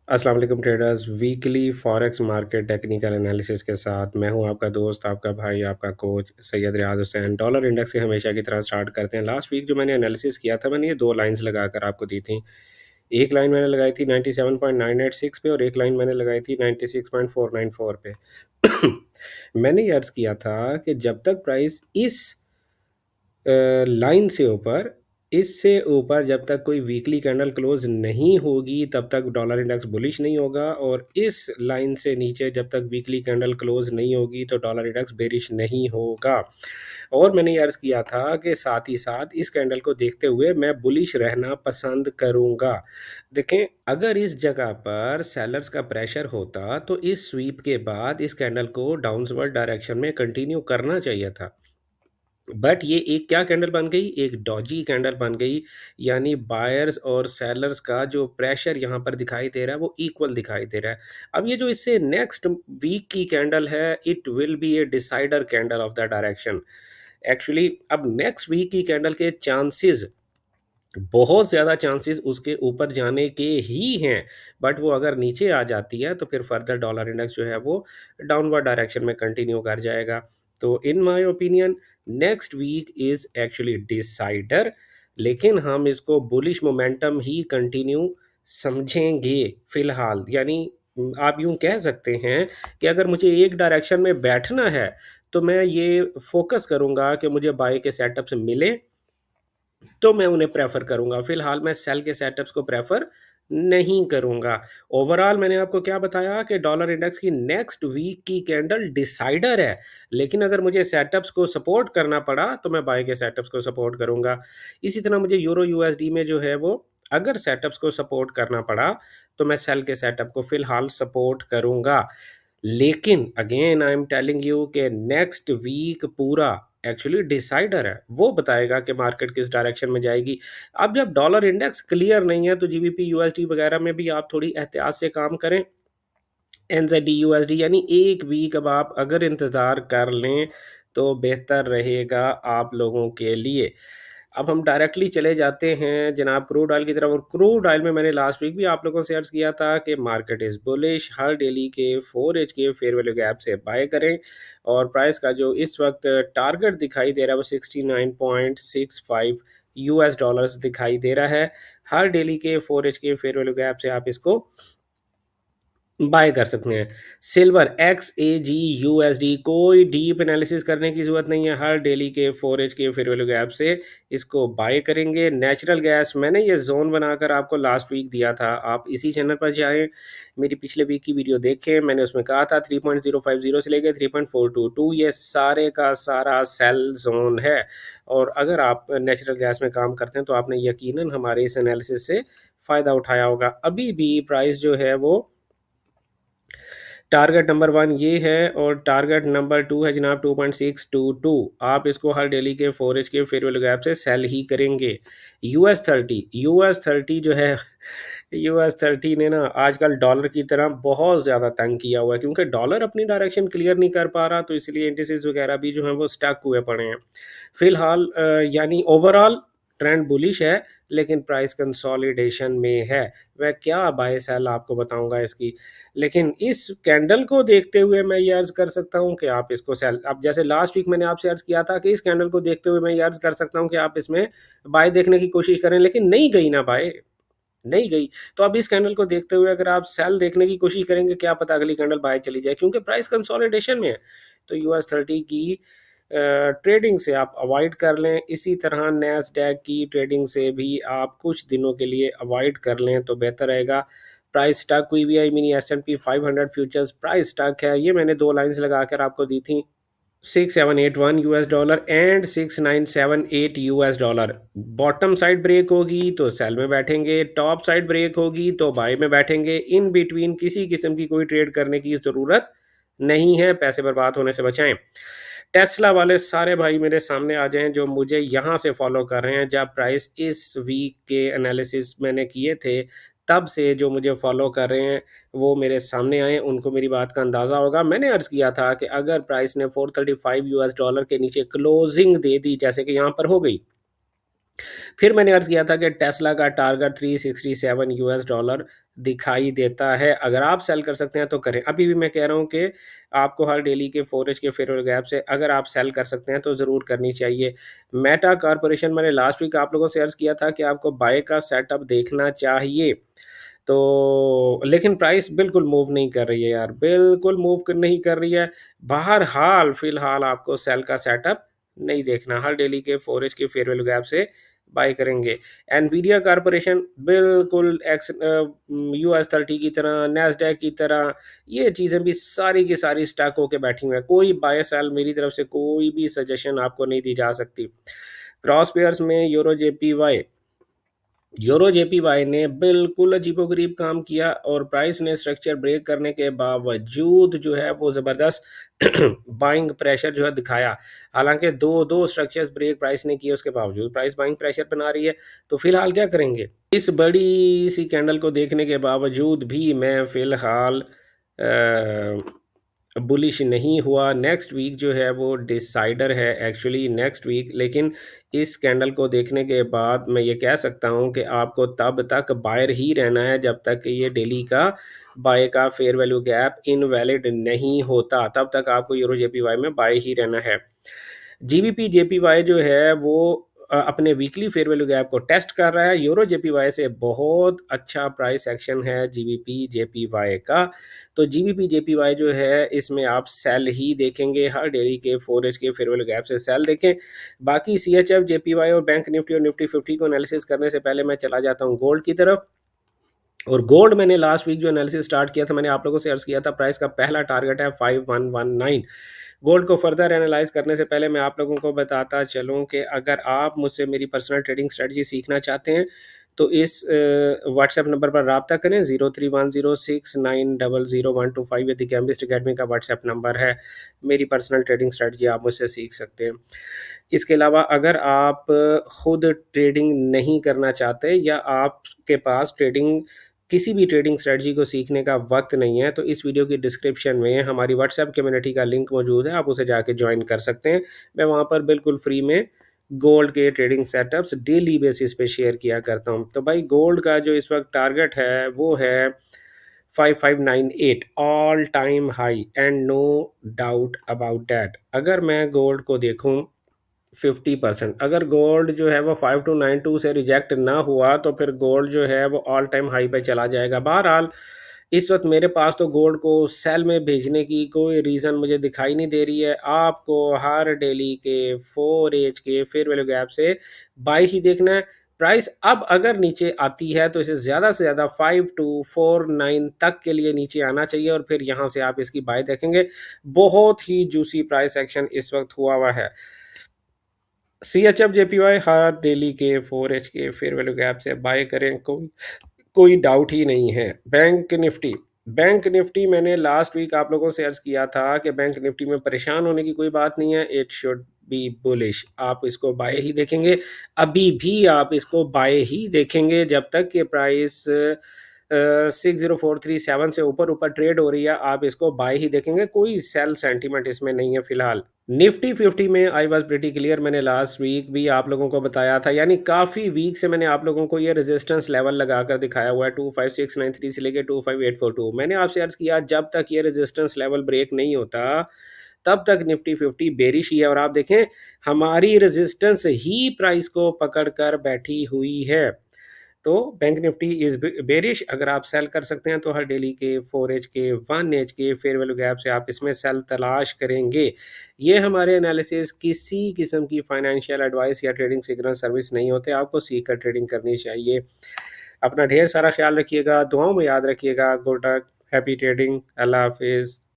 अस्सलाम वालेकुम traders. Weekly forex market technical analysis के साथ मैं हूं आपका दोस्त, आपका भाई, आपका कोच सैयद रियाज हुसैन। डॉलर इंडेक्स से हमेशा की तरह स्टार्ट करते हैं। लास्ट वीक जो मैंने एनालिसिस किया था, मैंने ये दो लाइंस लगाकर आपको दी थी। एक लाइन मैंने लगाई थी 97.986 पे और एक लाइन मैंने लगाई थी 96.494 पे। मैंने ये अर्ज़ किया था कि जब तक प्राइस इस लाइन से ऊपर, इससे ऊपर जब तक कोई वीकली कैंडल क्लोज नहीं होगी तब तक डॉलर इंडेक्स बुलिश नहीं होगा, और इस लाइन से नीचे जब तक वीकली कैंडल क्लोज नहीं होगी तो डॉलर इंडेक्स बेरिश नहीं होगा। और मैंने ये अर्ज़ किया था कि साथ ही साथ इस कैंडल को देखते हुए मैं बुलिश रहना पसंद करूंगा। देखें, अगर इस जगह पर सेलर्स का प्रेशर होता तो इस स्वीप के बाद इस कैंडल को डाउनवर्ड डायरेक्शन में कंटिन्यू करना चाहिए था। बट ये एक क्या कैंडल बन गई, एक डॉजी कैंडल बन गई। यानी बायर्स और सेलर्स का जो प्रेशर यहाँ पर दिखाई दे रहा है वो इक्वल दिखाई दे रहा है। अब ये जो इससे नेक्स्ट वीक की कैंडल है, it will be A decider candle of the direction. Actually अब नेक्स्ट वीक की कैंडल के चांसेस, बहुत ज़्यादा चांसेस उसके ऊपर जाने के ही हैं। बट वो अगर नीचे आ जाती है तो फिर फर्दर डॉलर इंडेक्स जो है वो डाउनवर्ड डायरेक्शन में कंटिन्यू कर जाएगा। तो in my opinion next week is actually decider, लेकिन हम इसको बुलिश मोमेंटम ही कंटिन्यू समझेंगे फ़िलहाल। यानी आप यूँ कह सकते हैं कि अगर मुझे एक डायरेक्शन में बैठना है तो मैं ये फ़ोकस करूँगा कि मुझे बाय के सेटअप्स मिलें, तो मैं उन्हें प्रेफ़र करूँगा। फ़िलहाल मैं सेल के सेटअप्स को प्रेफ़र नहीं करूँगा। ओवरऑल मैंने आपको क्या बताया कि डॉलर इंडेक्स की नेक्स्ट वीक की कैंडल डिसाइडर है, लेकिन अगर मुझे सेटअप्स को सपोर्ट करना पड़ा तो मैं बाय के सेटअप्स को सपोर्ट करूँगा। इसी तरह मुझे यूरो यूएसडी में जो है वो अगर सेटअप्स को सपोर्ट करना पड़ा तो मैं सेल के सेटअप को फ़िलहाल सपोर्ट करूँगा। लेकिन again I am telling you कि नेक्स्ट वीक पूरा एक्चुअली डिसाइडर है। वो बताएगा कि मार्केट किस डायरेक्शन में जाएगी। अब जब डॉलर इंडेक्स क्लियर नहीं है तो जीबीपी, यूएसडी वगैरह में भी आप थोड़ी एहतियात से काम करें। एनजेडी, यूएसडी यानी एक वीक अब आप अगर इंतज़ार कर लें तो बेहतर रहेगा आप लोगों के लिए। अब हम डायरेक्टली चले जाते हैं जनाब क्रूड ऑयल की तरफ, और क्रूड ऑयल में मैंने लास्ट वीक भी आप लोगों से अर्ज़ किया था कि market is bullish. Her daily के 4 एच के फेयर वैल्यू गैप से बाय करें, और प्राइस का जो इस वक्त टारगेट दिखाई दे रहा है वो 69.65 यूएस डॉलर्स दिखाई दे रहा है। हर डेली के 4 एच के फेयर वैल्यू गैप से आप इसको बाय कर सकते हैं। सिल्वर XAG USD, कोई डीप एनालिसिस करने की ज़रूरत नहीं है। हर डेली के 4 एच के फेयर वैल्यू गैप से इसको बाय करेंगे। नेचुरल गैस मैंने ये जोन बनाकर आपको लास्ट वीक दिया था, आप इसी चैनल पर जाएं, मेरी पिछले वीक की वीडियो देखें। मैंने उसमें कहा था 3.050 से लेकर 3.422 ये सारे का सारा सेल जोन है। और अगर आप नेचुरल गैस में काम करते हैं तो आपने यकीनन हमारे इस एनालिसिस से फ़ायदा उठाया होगा। अभी भी प्राइस जो है वो टारगेट नंबर 1 ये है, और टारगेट नंबर 2 है जनाब 2.622। आप इसको हर डेली के 4 एच के फेयर वैल्यू गैप से सेल ही करेंगे। यूएस 30 जो है, यूएस 30 ने ना आजकल डॉलर की तरह बहुत ज़्यादा तंग किया हुआ है, क्योंकि डॉलर अपनी डायरेक्शन क्लियर नहीं कर पा रहा, तो इसलिए इंडिसेस वगैरह भी जो हैं वो स्टक हुए पड़े हैं। फिलहाल यानी ओवरऑल ट्रेंड बुलिश है, लेकिन प्राइस कंसोलिडेशन में है। मैं क्या बाय सेल आपको बताऊंगा इसकी, लेकिन इस कैंडल को देखते हुए मैं ये अर्ज़ कर सकता हूँ कि आप इसको सेल, अब जैसे लास्ट वीक मैंने आपसे अर्ज़ किया था कि इस कैंडल को देखते हुए मैं ये अर्ज़ कर सकता हूँ कि आप इसमें बाय देखने की कोशिश करें, लेकिन नहीं गई ना बाय, नहीं गई। तो अब इस कैंडल को देखते हुए अगर आप सेल देखने की कोशिश करेंगे, क्या पता अगली कैंडल बाय चली जाए, क्योंकि प्राइस कंसोलिडेशन में है। तो US 30 की ट्रेडिंग से आप अवॉइड कर लें। इसी तरह नैस्डैक की ट्रेडिंग से भी आप कुछ दिनों के लिए अवॉइड कर लें तो बेहतर रहेगा। प्राइस स्टक हुई भी है, mini S&P 500 futures price stuck है। ये मैंने दो लाइंस लगाकर आपको दी थी, 6781 US dollar and 6978 US dollar. Bottom side break होगी तो सेल में बैठेंगे, टॉप साइड ब्रेक होगी तो बाय में बैठेंगे। इन बिटवीन किसी किस्म की कोई ट्रेड करने की ज़रूरत नहीं है, पैसे बर्बाद होने से बचाएं। टेस्ला वाले सारे भाई मेरे सामने आ जाएं जो मुझे यहाँ से फॉलो कर रहे हैं। जब प्राइस इस वीक के एनालिसिस मैंने किए थे तब से जो मुझे फॉलो कर रहे हैं वो मेरे सामने आए, उनको मेरी बात का अंदाज़ा होगा। मैंने अर्ज़ किया था कि अगर प्राइस ने 435 यूएस डॉलर के नीचे क्लोजिंग दे दी, जैसे कि यहाँ पर हो गई, फिर मैंने अर्ज़ किया था कि टेस्ला का टारगेट 367 यूएस डॉलर दिखाई देता है। अगर आप सेल कर सकते हैं तो करें। अभी भी मैं कह रहा हूँ कि आपको हर डेली के 4 एच के फेयरवेल गैप से अगर आप सेल कर सकते हैं तो ज़रूर करनी चाहिए। मेटा कॉर्पोरेशन मैंने लास्ट वीक आप लोगों से अर्ज़ किया था कि आपको बाय का सेटअप देखना चाहिए। तो लेकिन प्राइस बिल्कुल मूव नहीं कर रही है यार, बिल्कुल मूव क नहीं कर रही है। बहरहाल फ़िलहाल आपको सेल का सेटअप नहीं देखना, हर डेली के 4 एच के फेयरवेल गैप से बाय करेंगे। एनवीडिया कॉर्पोरेशन बिल्कुल यूएस 30 की तरह, नैस्डैक की तरह, ये चीज़ें भी सारी की सारी स्टक होके बैठी हुई हैं। कोई बाय सेल मेरी तरफ से कोई भी सजेशन आपको नहीं दी जा सकती। क्रॉस पेयर्स में यूरो जेपीवाई ने बिल्कुल अजीबोगरीब काम किया और प्राइस ने स्ट्रक्चर ब्रेक करने के बावजूद जो है वो ज़बरदस्त बाइंग प्रेशर जो है दिखाया। हालांकि दो दो स्ट्रक्चर्स ब्रेक प्राइस ने किए, उसके बावजूद प्राइस बाइंग प्रेशर बना रही है। तो फिलहाल क्या करेंगे? इस बड़ी सी कैंडल को देखने के बावजूद भी मैं फिलहाल बुलिश नहीं हुआ। नेक्स्ट वीक जो है वो डिसाइडर है एक्चुअली नेक्स्ट वीक, लेकिन इस कैंडल को देखने के बाद मैं ये कह सकता हूँ कि आपको तब तक बायर ही रहना है जब तक कि ये डेली का बाय का फेयर वैल्यू गैप इनवैलिड नहीं होता, तब तक आपको यूरो जेपीवाई में बाय ही रहना है। जीबीपी जेपीवाई जो है वो अपने वीकली फेयर वैल्यू गैप को टेस्ट कर रहा है। यूरो जेपीवाई से बहुत अच्छा प्राइस एक्शन है जीबीपी जेपीवाई का। तो जीबीपी जेपीवाई जो है इसमें आप सेल ही देखेंगे, हर डेली के 4 एच के फेयर वैल्यू गैप से सेल देखें। बाकी सीएचएफ जेपीवाई और बैंक निफ्टी और निफ्टी 50 को एनालिसिस करने से पहले मैं चला जाता हूँ गोल्ड की तरफ। और गोल्ड मैंने लास्ट वीक जो एनालिसिस स्टार्ट किया था, मैंने आप लोगों से अर्ज किया था प्राइस का पहला टारगेट है 5119। गोल्ड को फर्दर एनालाइज करने से पहले मैं आप लोगों को बताता चलूं कि अगर आप मुझसे मेरी पर्सनल ट्रेडिंग स्ट्रेटजी सीखना चाहते हैं तो इस व्हाट्सएप नंबर पर रब्ता करें। 031069000125 ये द गैम्बिस्ट अकेडमी का व्हाट्सएप नंबर है। मेरी पर्सनल ट्रेडिंग स्ट्रेटजी आप मुझसे सीख सकते हैं। इसके अलावा अगर आप खुद ट्रेडिंग नहीं करना चाहते या आपके पास किसी भी ट्रेडिंग स्ट्रेटजी को सीखने का वक्त नहीं है तो इस वीडियो की डिस्क्रिप्शन में हमारी व्हाट्सएप कम्युनिटी का लिंक मौजूद है, आप उसे जाके ज्वाइन कर सकते हैं। मैं वहाँ पर बिल्कुल फ्री में गोल्ड के ट्रेडिंग सेटअप्स डेली बेसिस पे शेयर किया करता हूँ। तो भाई गोल्ड का जो इस वक्त टारगेट है वो है 5598 all time high and no doubt about that. अगर मैं गोल्ड को देखूं 50%, अगर गोल्ड जो है वो 5292 से रिजेक्ट ना हुआ तो फिर गोल्ड जो है वो ऑल टाइम हाई पे चला जाएगा। बहरहाल इस वक्त मेरे पास तो गोल्ड को सेल में भेजने की कोई रीज़न मुझे दिखाई नहीं दे रही है। आपको हर डेली के 4 एज के फेयर वैल्यू गैप से बाई ही देखना है। प्राइस अब अगर नीचे आती है तो इसे ज़्यादा से ज़्यादा 5249 तक के लिए नीचे आना चाहिए और फिर यहाँ से आप इसकी बाय देखेंगे। बहुत ही जूसी प्राइस एक्शन इस वक्त हुआ हुआ है। सीएचएफ जेपीवाई हर डेली के 4 एच के फेयर वैल्यू गैप से बाय करें, कोई डाउट ही नहीं है। बैंक निफ्टी मैंने लास्ट वीक आप लोगों से अर्ज किया था कि बैंक निफ्टी में परेशान होने की कोई बात नहीं है, इट शुड बी बुलिश। आप इसको बाय ही देखेंगे, अभी भी आप इसको बाय ही देखेंगे जब तक कि प्राइस 60437 से ऊपर ऊपर ट्रेड हो रही है, आप इसको बाय ही देखेंगे, कोई सेल सेंटीमेंट इसमें नहीं है फिलहाल। निफ्टी 50 में आई वॉज प्रिटी क्लियर, मैंने लास्ट वीक भी आप लोगों को बताया था, यानी काफ़ी वीक से मैंने आप लोगों को ये रेजिस्टेंस लेवल लगाकर दिखाया हुआ है 25693 से लेकर 25842। मैंने आपसे अर्ज किया जब तक ये रेजिस्टेंस लेवल ब्रेक नहीं होता तब तक निफ्टी 50 बेरिश ही है। और आप देखें हमारी रेजिस्टेंस ही प्राइस को पकड़ कर बैठी हुई है। तो बैंक निफ्टी इज बेरिश। अगर आप सेल कर सकते हैं तो हर डेली के 4 एच के 1 एच के फेयर वैल्यू गैप से आप इसमें सेल तलाश करेंगे। ये हमारे एनालिसिस किसी किस्म की फाइनेंशियल एडवाइस या ट्रेडिंग सिग्नल सर्विस नहीं होते, आपको सीख कर ट्रेडिंग करनी चाहिए। अपना ढेर सारा ख्याल रखिएगा, दुआओं में याद रखिएगा। गुड लक, हैप्पी ट्रेडिंग, अल्लाह हाफिज़।